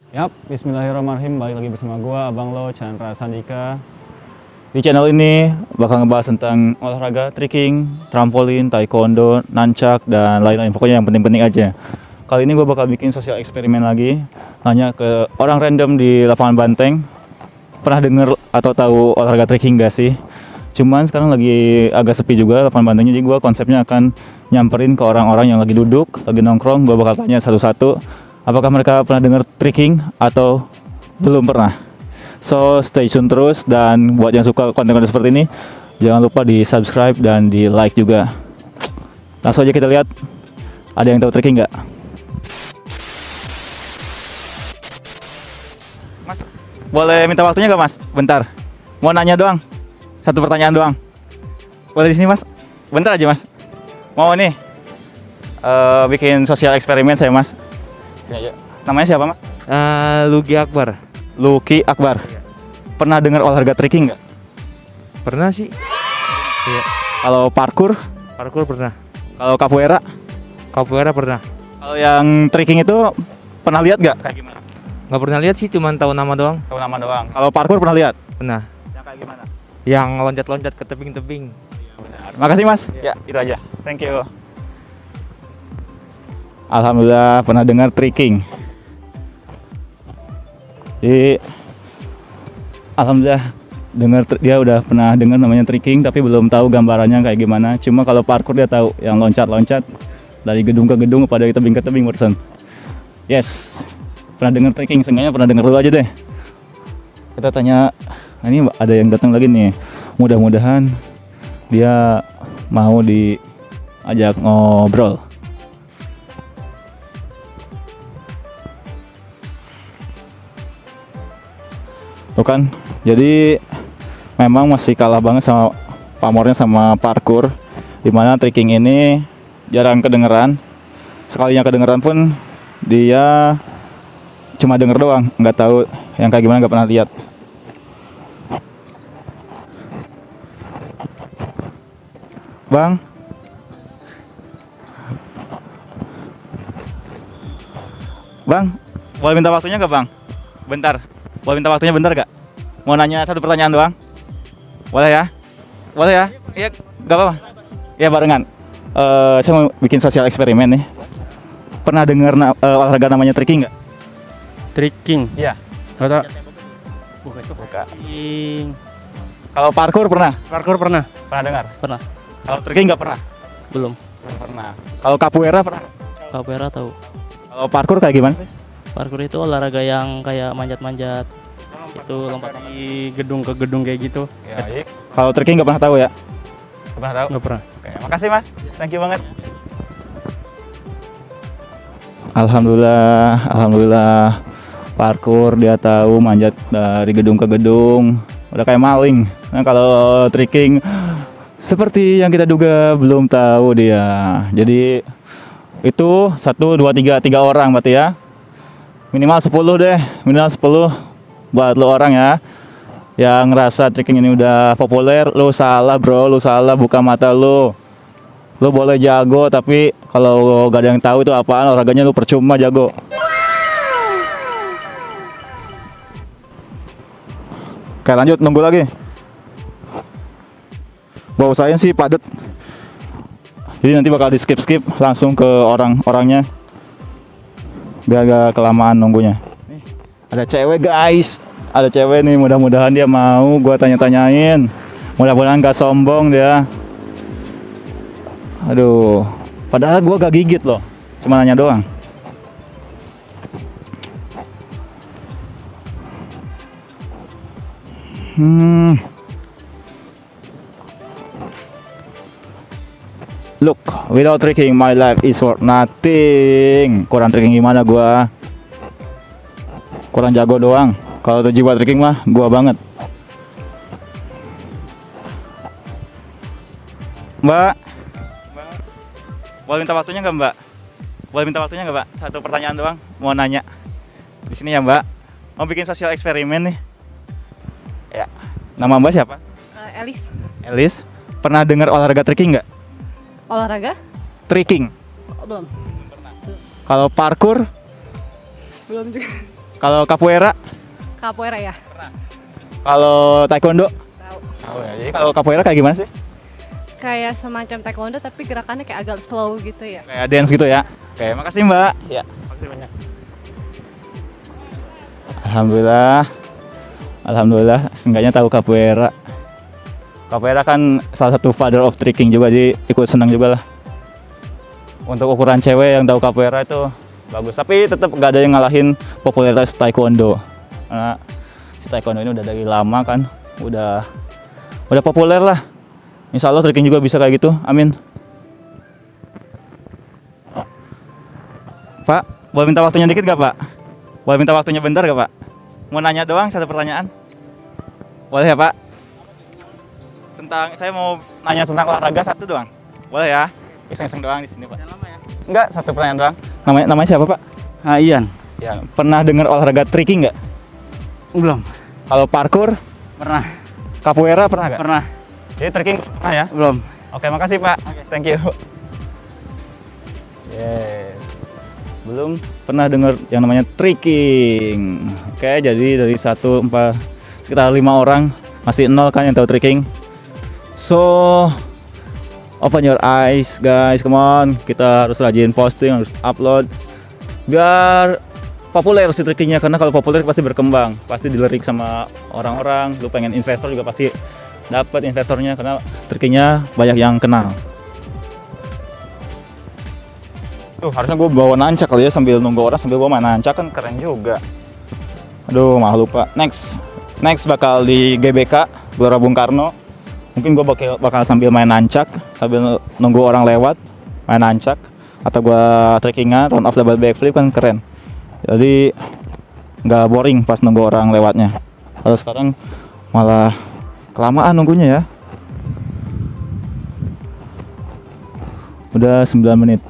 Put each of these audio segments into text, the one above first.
Yap, bismillahirrahmanirrahim. Balik lagi bersama gua, Abang Lo, Chandra Sandika. Di channel ini bakal ngebahas tentang olahraga trekking, trampolin, taekwondo, nancak, dan lain-lain. Pokoknya yang penting-penting aja. Kali ini gua bakal bikin sosial eksperimen lagi. Nanya ke orang random di lapangan banteng. Pernah denger atau tahu olahraga trekking gak sih? Cuman sekarang lagi agak sepi juga lapangan bantengnya. Jadi gua konsepnya akan nyamperin ke orang-orang yang lagi duduk, lagi nongkrong. Gua bakal tanya satu-satu. Apakah mereka pernah dengar trekking atau belum pernah? So stay tune terus, dan buat yang suka konten-konten seperti ini jangan lupa di subscribe dan di like juga. Langsung aja kita lihat, ada yang tahu trekking nggak? Mas, boleh minta waktunya nggak mas? Bentar, mau nanya doang, satu pertanyaan doang. Boleh di sini mas? Bentar aja mas. Mau nih bikin sosial eksperimen saya mas. Sini aja. Namanya siapa mas? Lugi Akbar. Luki Akbar. Pernah dengar olahraga trekking nggak? Pernah sih. Iya. Kalau parkour? Parkour pernah. Kalau capoeira? Capoeira pernah. Kalau yang trekking itu pernah lihat nggak? Kayak gimana? Nggak pernah lihat sih, cuman tahu nama doang. Tahu nama doang. Kalau parkour pernah lihat? Pernah. Yang kayak gimana? Yang loncat-loncat ke tebing-tebing. Makasih mas. Ya itu aja. Thank you. Alhamdulillah pernah dengar trekking. Jadi alhamdulillah dengar, dia udah pernah dengar namanya trekking tapi belum tahu gambarannya kayak gimana. Cuma kalau parkour dia tahu, yang loncat-loncat dari gedung ke gedung pada tebing ke tebing barusan. Yes, pernah dengar trekking, seenggaknya pernah dengar dulu aja deh. Kita tanya, ini ada yang datang lagi nih. Mudah-mudahan dia mau diajak ngobrol. Tuh kan, jadi memang masih kalah banget sama pamornya sama parkour, dimana trekking ini jarang kedengeran. Sekalinya kedengeran pun dia cuma denger doang, nggak tahu yang kayak gimana, nggak pernah lihat. Bang, bang, boleh minta waktunya nggak bang? Bentar. Boleh minta waktunya bentar gak? Mau nanya satu pertanyaan doang? Boleh ya? Boleh ya? Iya, gak apa-apa. Iya barengan. Saya mau bikin sosial eksperimen nih. Pernah dengar olahraga namanya trekking gak? Trekking. Iya. Kata Bukan. trekking. Kalau parkour pernah? Parkour pernah? Pernah dengar? Pernah. Kalau trekking gak pernah? Belum. Belum pernah. Kalau capoeira pernah? Capoeira tahu. Kalau parkour kayak gimana sih? Parkour itu olahraga yang kayak manjat-manjat. Itu lompat di gedung ke gedung kayak gitu. Ya, iya. Kalau trekking gak pernah tahu ya? Gak pernah tahu? Nggak pernah. Oke, makasih mas. Thank you banget. Alhamdulillah parkour dia tahu, manjat dari gedung ke gedung, udah kayak maling. Nah kalau trekking seperti yang kita duga belum tahu dia. Jadi itu 1, 2, 3 orang berarti ya. Minimal 10 deh, minimal 10 buat lo orang ya yang ngerasa trekking ini udah populer. Lo salah bro, lo salah, buka mata lo. Lo boleh jago tapi kalau gak ada yang tahu itu apaan olahraganya, lo percuma jago. Oke lanjut, nunggu lagi. Gua usahain sih padet. Jadi nanti bakal di skip langsung ke orang-orangnya biar gak kelamaan nunggunya. Nih, ada cewek guys, ada cewek nih, mudah-mudahan dia mau gua tanya-tanyain. Mudah-mudahan gak sombong dia. Aduh, padahal gua gak gigit loh, cuma nanya doang. Look, without trekking my life is worth nothing. Kurang trekking gimana gua? Kurang jago doang. Kalau tuh jiwa trekking mah gua banget. Mbak, boleh minta waktunya nggak Mbak? Boleh minta waktunya nggak Mbak? Satu pertanyaan doang, mau nanya. Di sini ya Mbak. Mau bikin sosial eksperimen nih. Ya. Nama Mbak siapa? Elis. Elis. Pernah dengar olahraga trekking nggak? Olahraga? Trekking. Oh, belum. Kalau parkour? Belum juga. Kalau capoeira? Capoeira ya? Kalau taekwondo? Tahu. Oh, ya. Jadi kalau capoeira kayak gimana sih? Kayak semacam taekwondo tapi gerakannya kayak agak slow gitu ya. Kayak dance gitu ya. Oke, makasih Mbak. Ya, makasih banyak. Alhamdulillah. Alhamdulillah, seenggaknya tahu capoeira. Capoeira kan salah satu father of tricking juga, jadi ikut senang juga lah. Untuk ukuran cewek yang tahu capoeira itu bagus, tapi tetap gak ada yang ngalahin popularitas taekwondo. Karena si taekwondo ini udah dari lama kan, udah populer lah. Insya Allah tricking juga bisa kayak gitu, amin. Pak, boleh minta waktunya dikit gak Pak? Boleh minta waktunya bentar gak Pak? Mau nanya doang satu pertanyaan. Boleh ya Pak? Saya mau nanya tentang olahraga satu doang. Boleh ya? Iseng-iseng doang di sini Pak. Enggak, satu pertanyaan doang. Namanya siapa Pak? Ian. Ya, pernah dengar olahraga tricking nggak? Belum. Kalau parkour, Pernah. capoeira pernah nggak? Pernah. Jadi tricking pernah ya? Belum. Oke, makasih Pak. Thank you. Yes. Belum pernah dengar yang namanya tricking. Oke, jadi dari sekitar 5 orang masih 0 kan yang tahu tricking. So, open your eyes guys, come on. Kita harus rajin posting, harus upload biar populer si trickingnya, karena kalau populer pasti berkembang, pasti dilirik sama orang-orang. Lu pengen investor juga pasti dapat investornya karena trickingnya banyak yang kenal. Tuh, harusnya gue bawa nancak kali ya, sambil nunggu orang sambil bawa main nancak kan keren juga. Aduh, malah lupa. Next bakal di GBK Gelora Bung Karno. Mungkin gue bakal sambil main nancak, sambil nunggu orang lewat, main nancak. Atau gue trickingan, round of double backflip kan keren. Jadi nggak boring pas nunggu orang lewatnya. Kalau sekarang malah kelamaan nunggunya ya. Udah 9 menit.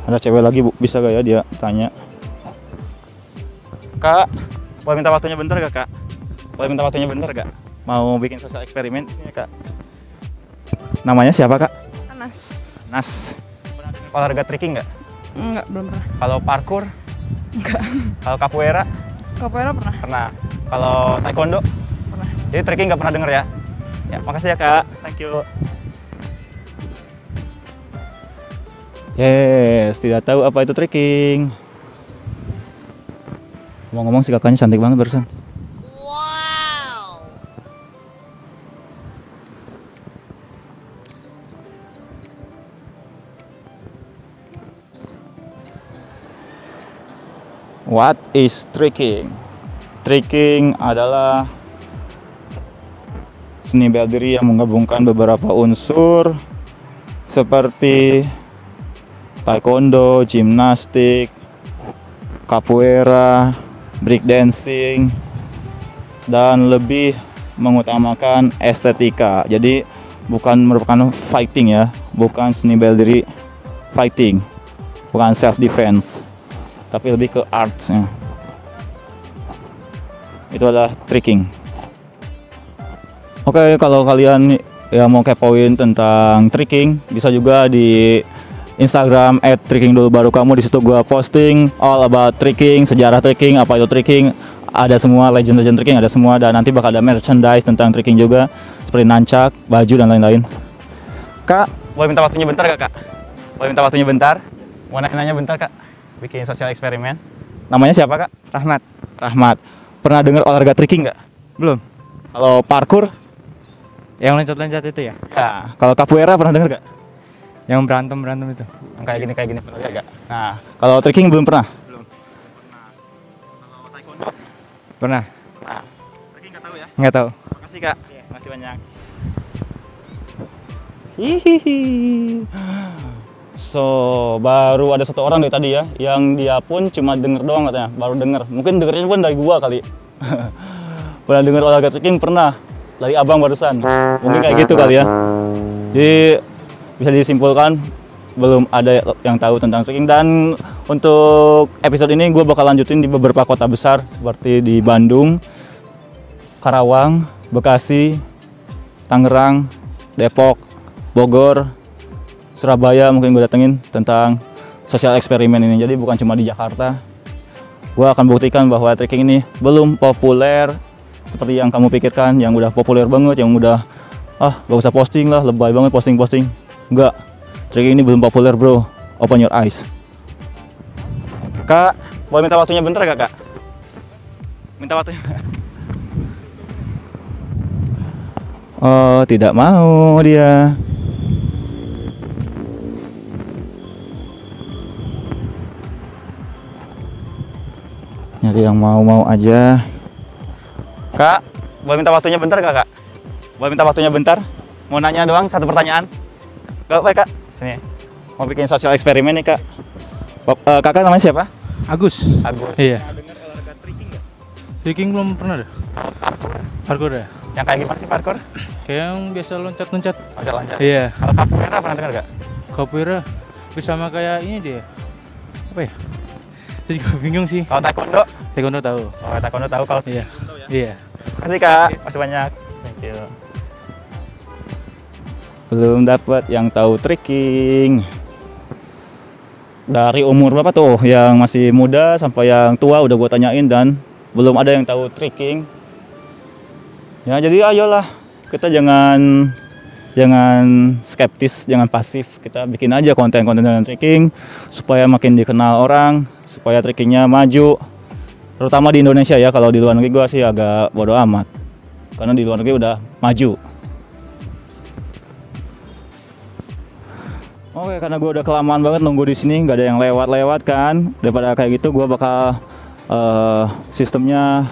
Ada cewek lagi Bu, bisa gak ya dia tanya? Kak, boleh minta waktunya bentar gak Kak? Boleh minta waktunya bentar gak? Mau bikin sosial eksperimen di sini Kak. Namanya siapa Kak? Anas. Nas. Pernah dengar olahraga tricking nggak? Enggak, belum pernah. Kalau parkour? Enggak. Kalau capoeira? Capoeira pernah? Pernah. Kalau taekwondo? Pernah. Jadi tricking nggak pernah denger ya? Ya, makasih ya Kak. Thank you. Yes, tidak tahu apa itu tricking. Ngomong-ngomong si kakaknya cantik banget barusan. Wow. What is tricking? Tricking adalah seni bela diri yang menggabungkan beberapa unsur seperti taekwondo, gimnastik, capoeira, breakdancing, dan lebih mengutamakan estetika. Jadi bukan merupakan fighting ya, bukan seni bela diri fighting, bukan self defense, tapi lebih ke artsnya. Itu adalah tricking. Oke, kalau kalian yang mau kepoin tentang tricking, bisa juga di Instagram @trickingdulubarukamu. Di situ gua posting all about tricking, sejarah tricking, apa itu tricking, ada semua legend-legend tricking, ada semua, dan nanti bakal ada merchandise tentang tricking juga seperti nancak, baju dan lain-lain. Kak, boleh minta waktunya bentar gak Kak? Boleh minta waktunya bentar? Mau nanya bentar Kak? Bikin sosial eksperimen. Namanya siapa Kak? Rahmat. Rahmat. Pernah dengar olahraga tricking nggak? Belum. Kalau parkour? Yang loncat-loncat itu ya? Ya. Kalau capoeira pernah dengar nggak? Yang berantem itu. Yang kayak gini pernah nggak? Nah, kalau tricking belum pernah? Belum. Pernah. Kalau taekwondo? Pernah. Nah, tricking nggak tahu ya? Nggak tahu. Makasih Kak. Makasih banyak. Hihihi. So, baru ada satu orang dari tadi ya, yang dia pun cuma denger doang katanya, baru denger. Mungkin dengernya pun dari gua kali. Pernah denger olahraga tricking? Pernah. Dari abang barusan. Mungkin kayak gitu kali ya. Jadi bisa disimpulkan belum ada yang tahu tentang tricking. Dan untuk episode ini gue bakal lanjutin di beberapa kota besar seperti di Bandung, Karawang, Bekasi, Tangerang, Depok, Bogor, Surabaya mungkin gue datengin tentang sosial eksperimen ini. Jadi bukan cuma di Jakarta. Gue akan buktikan bahwa trekking ini belum populer seperti yang kamu pikirkan, yang udah populer banget, yang udah gak usah posting lah, lebay banget posting-posting. Enggak, trekking ini belum populer bro. Open your eyes. Kak, boleh minta waktunya bentar gak kak? Minta waktunya. Oh, tidak mau dia. Nyari yang mau-mau aja. Kak, boleh minta waktunya bentar gak kak? Boleh minta waktunya bentar? Mau nanya doang, satu pertanyaan. Gak apa kak? Sini. Mau bikin sosial eksperimen nih kak. Kakak namanya siapa? Agus. Agus. Iya. Pernah dengar olahraga trekking nggak? Trekking belum pernah deh. Parkour ya. Yang kayak gimana sih parkour? Kayak yang biasa loncat-loncat. Loncat-loncat. Iya. Kalau capoeira pernah dengar nggak? Capoeira bersama kayak ini dia. Apa ya? Saya juga bingung sih. Kalau taekwondo? Taekwondo tahu. Oh, taekwondo tahu. Kalau Iya. Iya. Makasih kak, masih banyak. Thank you. Belum dapat yang tahu trekking. Dari umur berapa tuh? Yang masih muda sampai yang tua udah gue tanyain dan belum ada yang tahu trekking. Ya jadi ayolah, kita jangan skeptis, jangan pasif. Kita bikin aja konten-konten dengan trekking supaya makin dikenal orang, supaya trekkingnya maju. Terutama di Indonesia ya, kalau di luar negeri gue sih agak bodo amat. Karena di luar negeri udah maju. Oke, karena gue udah kelamaan banget nunggu di sini, nggak ada yang lewat-lewat kan. Daripada kayak gitu, gue bakal sistemnya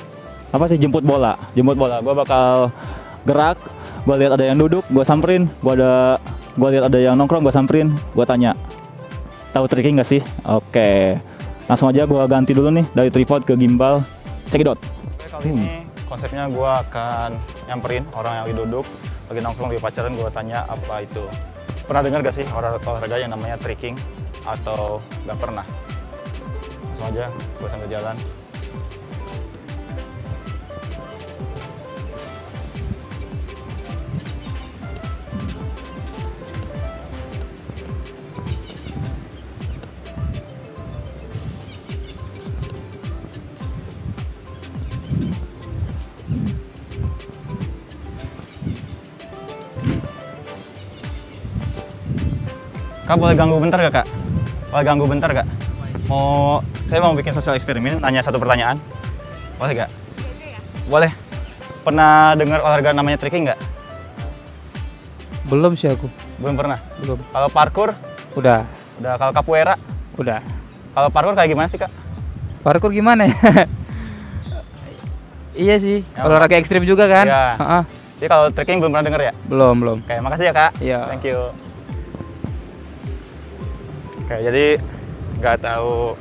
apa sih, jemput bola. Gue bakal gerak, gue lihat ada yang duduk, gue samperin. Gue lihat ada yang nongkrong, gue samperin. Gue tanya, tahu trekking nggak sih? Oke, langsung aja gue ganti dulu nih dari tripod ke gimbal. Cekidot. Kali ini konsepnya gue akan nyamperin orang yang lagi duduk, lagi nongkrong, lagi pacaran. Gue tanya apa itu. Pernah dengar gak sih olahraga yang namanya trekking atau gak pernah? Langsung aja gue sambil jalan. Kak, boleh ganggu bentar gak kak? Boleh ganggu bentar gak? Saya mau bikin sosial eksperimen, nanya satu pertanyaan. Boleh gak? Boleh. Pernah dengar olahraga namanya trekking gak? Belum sih aku. Belum pernah? Belum. Kalau parkour? Udah. Udah. Kalau capoeira? Udah. Kalau parkour kayak gimana sih kak? Parkour gimana ya? Iya sih, Ya, olahraga ekstrim juga kan? Iya. Heeh. Jadi kalau trekking belum pernah dengar ya? Belum. Oke, makasih ya kak. Iya. Thank you. Oke, jadi nggak tahu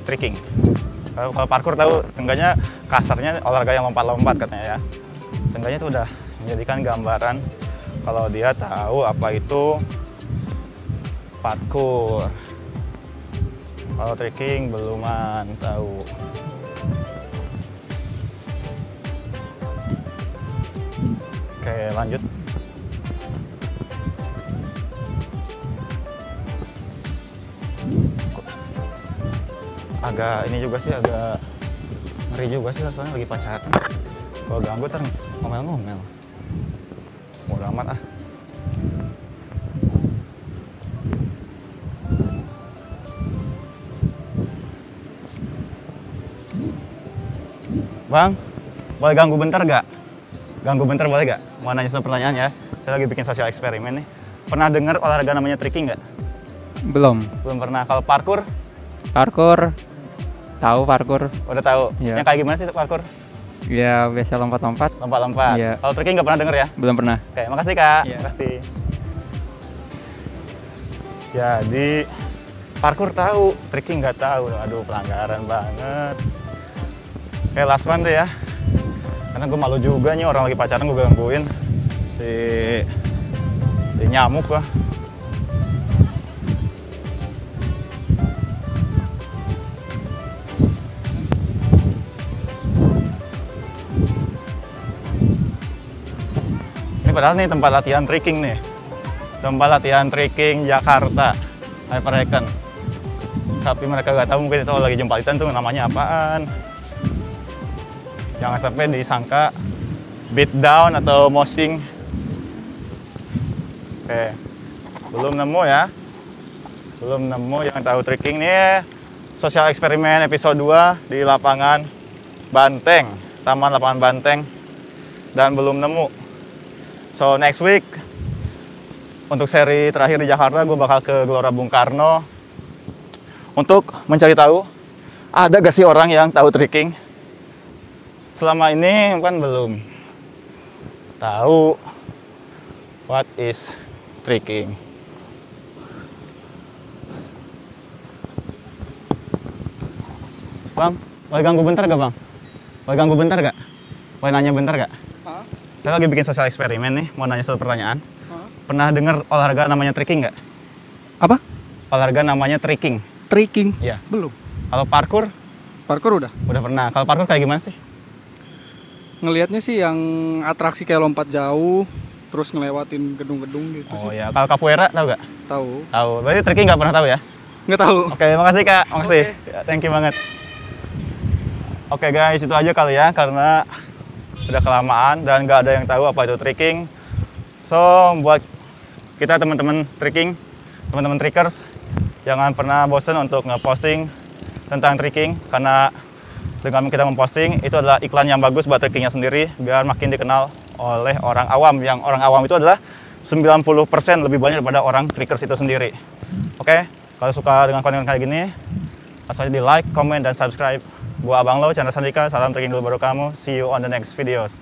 trekking. Kalau parkour tahu, seenggaknya kasarnya olahraga yang lompat-lompat katanya ya. Seenggaknya itu udah menjadikan gambaran kalau dia tahu apa itu parkour. Kalau trekking beluman tahu. Oke, lanjut. Agak ini juga sih, agak ngeri juga sih, soalnya lagi pacaran. Kalau ganggu ntar ngomel-ngomel. Bodo amat ah. Bang, boleh ganggu bentar gak? Ganggu bentar boleh gak? Mau nanya satu pertanyaan ya. Saya lagi bikin sosial eksperimen nih. Pernah dengar olahraga namanya trekking gak? Belum. Belum pernah. Kalau parkour? Parkour. Tahu parkour? Udah tahu. Iya. Yang kayak gimana sih parkour? Ya biasa lompat-lompat. Lompat-lompat. Iya. Kalau trekking nggak pernah denger ya? Belum pernah. Oke, makasih kak. Iya. Makasih. Jadi parkour tahu, trekking nggak tahu. Aduh, pelanggaran banget. Oke, last one deh ya. Karena gue malu juga nih, orang lagi pacaran gue gangguin. Si nyamuk gua. Ini padahal nih tempat latihan trekking nih. Lomba latihan trekking Jakarta Hyperhiken. Tapi mereka nggak tahu mungkin itu lagi jempalitan tuh namanya apaan. Jangan sampai disangka beat down atau moshing. Oke, belum nemu ya. Belum nemu yang tahu trekking nih. Sosial eksperimen episode 2 di lapangan Banteng, Taman Lapangan Banteng, dan belum nemu. So next week untuk seri terakhir di Jakarta gue bakal ke Gelora Bung Karno untuk mencari tahu ada gak sih orang yang tahu trekking. Selama ini kan belum tahu what is trekking. Bang, boleh ganggu bentar gak bang? Boleh ganggu bentar gak? Boleh nanya bentar gak? Saya lagi bikin sosial eksperimen nih, mau nanya satu pertanyaan. Pernah dengar olahraga namanya trekking gak? Apa? Olahraga namanya trekking. Trekking? Iya. Belum. Kalau parkour? Parkour udah. Udah pernah. Kalau parkour kayak gimana sih? Ngelihatnya sih yang atraksi kayak lompat jauh, terus ngelewatin gedung-gedung gitu Oh sih. ya, kalau capoeira tahu gak? Tahu. Tahu. Berarti trekking nggak pernah tahu ya? Nggak tahu. Oke, makasih kak. Makasih. Ya, thank you banget. Oke guys, itu aja kali ya karena udah kelamaan dan nggak ada yang tahu apa itu trekking. So, buat kita teman-teman trekking, teman-teman trekkers, jangan pernah bosan untuk ngeposting tentang trekking karena dengan kita memposting itu adalah iklan yang bagus buat trekkingnya sendiri biar makin dikenal oleh orang awam. Yang orang awam itu adalah 90% lebih banyak daripada orang trekkers itu sendiri. Oke, kalau suka dengan konten kayak gini, langsung aja di like, comment, dan subscribe. Gua Abang Lo, Chandra Sandika, salam trekking dulu baru kamu. See you on the next videos.